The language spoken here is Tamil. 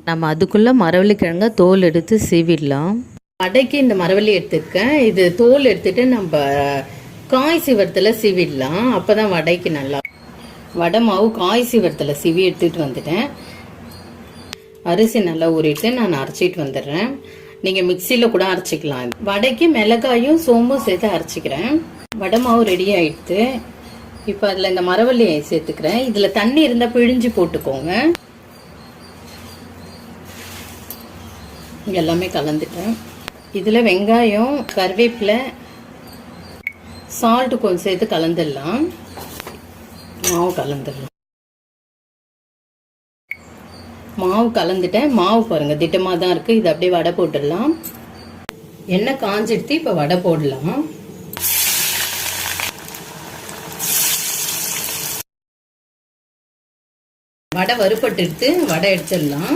நம்ம அதுக்குள்ள மரவள்ளி கிழங்க தோல் எடுத்து சீவிடலாம். வடைக்கு இந்த மரவள்ளி எடுத்துருக்கேன். இது தோல் எடுத்துட்டு நம்ம காய் சீவரத்தில் சீவிடலாம். அப்பதான் வடைக்கு நல்லா. வடை மாவு காய் சீவரத்தில் சீவி எடுத்துட்டு வந்துட்டேன். அரிசி நல்லா ஊறிட்டு நான் அரைச்சிட்டு வந்துடுறேன். நீங்க மிக்சியில கூட அரைச்சிக்கலாம். வடைக்கு மிளகாயும் சோம்பும் சேர்த்து அரைச்சிக்கிறேன். வடை மாவு ரெடி ஆயிடுத்து. இப்போ அதில் இந்த மரவள்ளியை சேர்த்துக்கிறேன். இதில் தண்ணி இருந்தால் பிழிஞ்சு போட்டுக்கோங்க. எல்லாமே கலந்துட்டேன். இதில் வெங்காயம், கருவேப்பிலை, சால்ட்டு கொஞ்சம் சேர்த்து கலந்துடலாம். மாவு கலந்துடலாம். மாவு கலந்துட்டேன். மாவு பாருங்க திட்டமாக தான் இருக்குது. இது அப்படியே வடை போட்டுடலாம். எண்ணெய் காஞ்சிடுத்து. இப்போ வடை போடலாம். வடை வறுபட்டு எடுத்து வடை எடுத்துடலாம்.